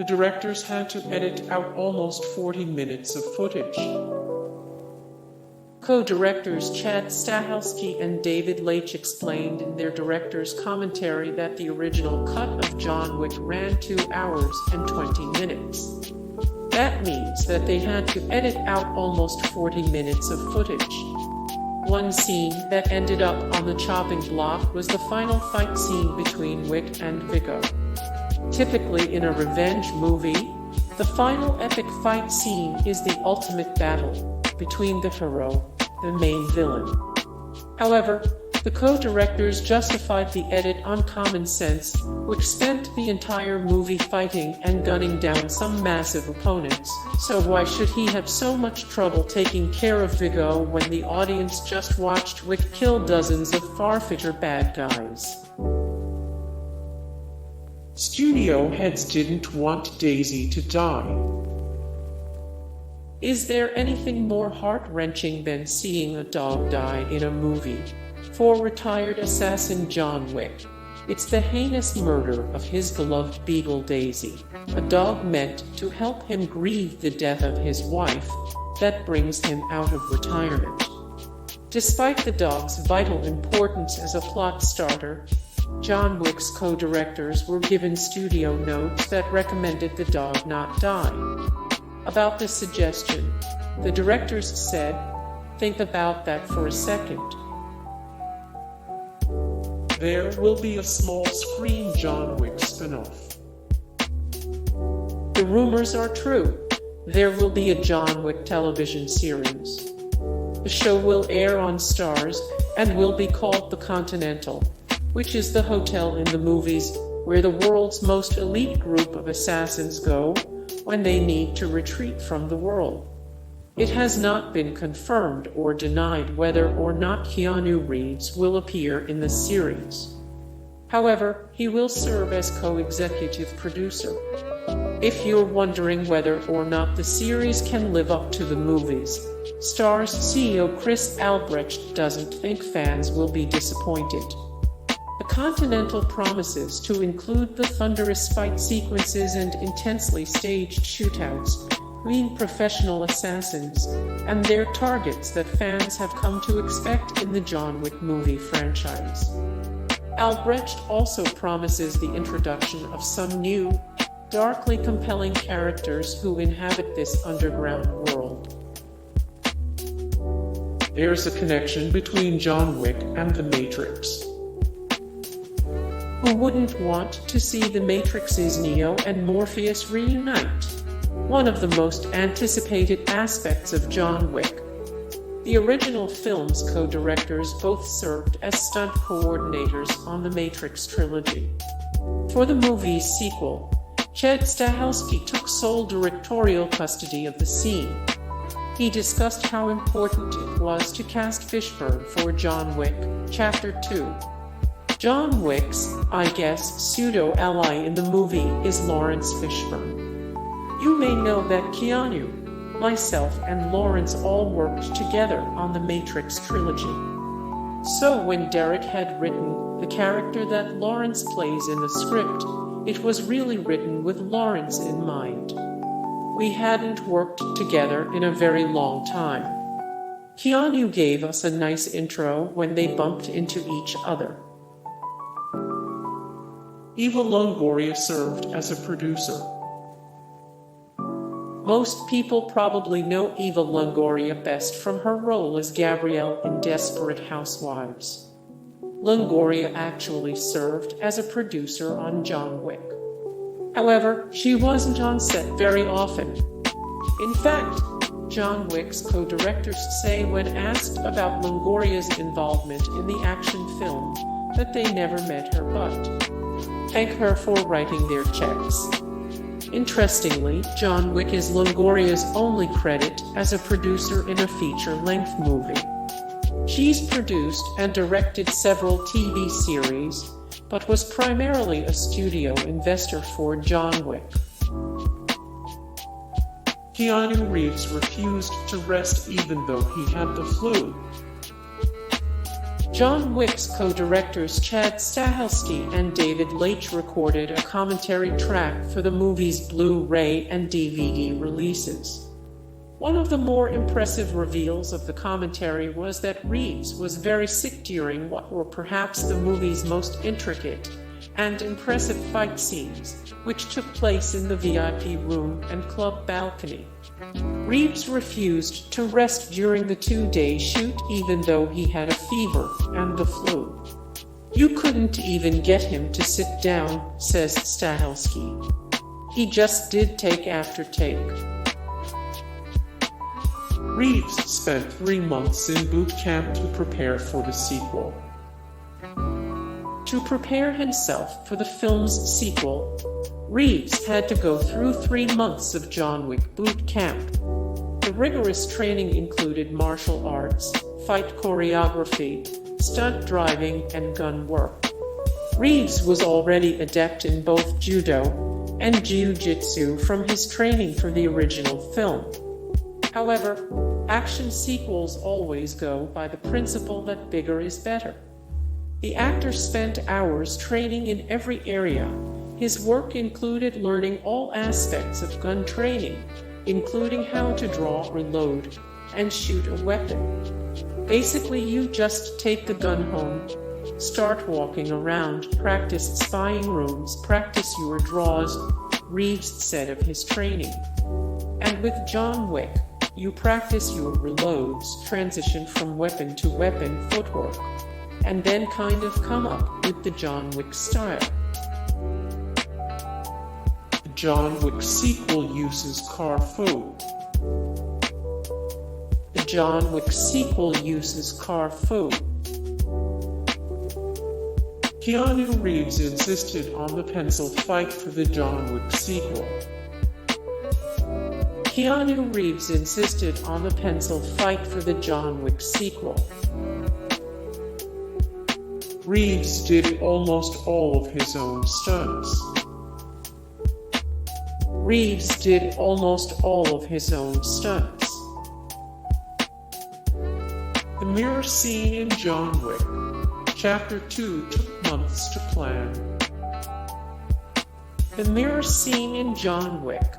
directors had to edit out almost 40 minutes of footage. Co-directors Chad Stahelski and David Leitch explained in their director's commentary that the original cut of John Wick ran 2 hours and 20 minutes. That means that they had to edit out almost 40 minutes of footage. One scene that ended up on the chopping block was the final fight scene between Wick and Vicko. Typically in a revenge movie, the final epic fight scene is the ultimate battle between the hero, the main villain. However, the co-directors justified the edit on common sense, which spent the entire movie fighting and gunning down some massive opponents. So why should he have so much trouble taking care of Vicko when the audience just watched Wick kill dozens of far fitter bad guys? Studio heads didn't want Daisy to die. Is there anything more heart-wrenching than seeing a dog die in a movie? For retired assassin John Wick, it's the heinous murder of his beloved beagle Daisy, a dog meant to help him grieve the death of his wife, that brings him out of retirement. Despite the dog's vital importance as a plot starter, John Wick's co-directors were given studio notes that recommended the dog not die. About the suggestion, the directors said, "Think about that for a second. There will be a small-screen John Wick spinoff." The rumors are true. There will be a John Wick television series. The show will air on Stars and will be called The Continental, which is the hotel in the movies where the world's most elite group of assassins go when they need to retreat from the world. It has not been confirmed or denied whether or not Keanu Reeves will appear in the series. However, he will serve as co-executive producer. If you're wondering whether or not the series can live up to the movies, Starz CEO Chris Albrecht doesn't think fans will be disappointed. The Continental promises to include the thunderous fight sequences and intensely staged shootouts between professional assassins and their targets that fans have come to expect in the John Wick movie franchise. Albrecht also promises the introduction of some new, darkly compelling characters who inhabit this underground world. There's a connection between John Wick and The Matrix. Who wouldn't want to see the Matrix's Neo and Morpheus reunite? One of the most anticipated aspects of John Wick. The original film's co-directors both served as stunt coordinators on the Matrix trilogy. For the movie's sequel, Chad Stahelski took sole directorial custody of the scene. He discussed how important it was to cast Fishburne for John Wick, Chapter 2. John Wick's, pseudo-ally in the movie is Lawrence Fishburne. You may know that Keanu, myself, and Lawrence all worked together on the Matrix trilogy. So when Derek had written the character that Lawrence plays in the script, it was really written with Lawrence in mind. We hadn't worked together in a very long time. Keanu gave us a nice intro when they bumped into each other. Eva Longoria served as a producer. Most people probably know Eva Longoria best from her role as Gabrielle in Desperate Housewives. Longoria actually served as a producer on John Wick. However, she wasn't on set very often. In fact, John Wick's co-directors say when asked about Longoria's involvement in the action film that they never met her but thank her for writing their checks. Interestingly, John Wick is Longoria's only credit as a producer in a feature-length movie. She's produced and directed several TV series, but was primarily a studio investor for John Wick. Keanu Reeves refused to rest even though he had the flu. John Wick's co-directors Chad Stahelski and David Leitch recorded a commentary track for the movie's Blu-ray and DVD releases. One of the more impressive reveals of the commentary was that Reeves was very sick during what were perhaps the movie's most intricate and impressive fight scenes, which took place in the VIP room and club balcony. Reeves refused to rest during the 2-day shoot even though he had a fever and the flu. "You couldn't even get him to sit down," says Stahelski. "He just did take after take." Reeves spent 3 months in boot camp to prepare for the sequel. To prepare himself for the film's sequel, Reeves had to go through 3 months of John Wick boot camp. The rigorous training included martial arts, fight choreography, stunt driving, and gun work. Reeves was already adept in both judo and jiu-jitsu from his training for the original film. However, action sequels always go by the principle that bigger is better. The actor spent hours training in every area. His work included learning all aspects of gun training, including how to draw or load and shoot a weapon. Basically, you just take the gun home, start walking around, practice spying rooms, practice your draws, Reeves said of his training. And with John Wick, you practice your reloads, transition from weapon to weapon footwork, and then kind of come up with the John Wick style. The John Wick sequel uses car-fu. The John Wick sequel uses car-fu. Keanu Reeves insisted on the pencil fight for the John Wick sequel. Keanu Reeves insisted on the pencil fight for the John Wick sequel. Reeves did almost all of his own stunts. Reeves did almost all of his own stunts. The mirror scene in John Wick, Chapter 2 took months to plan. The mirror scene in John Wick,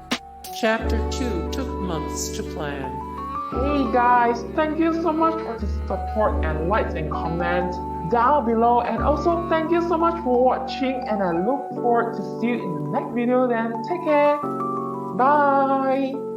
Chapter 2 took months to plan. Hey guys, thank you so much for the support and likes and comments down below, and also thank you so much for watching, and I look forward to see you in the next video. Then take care, bye.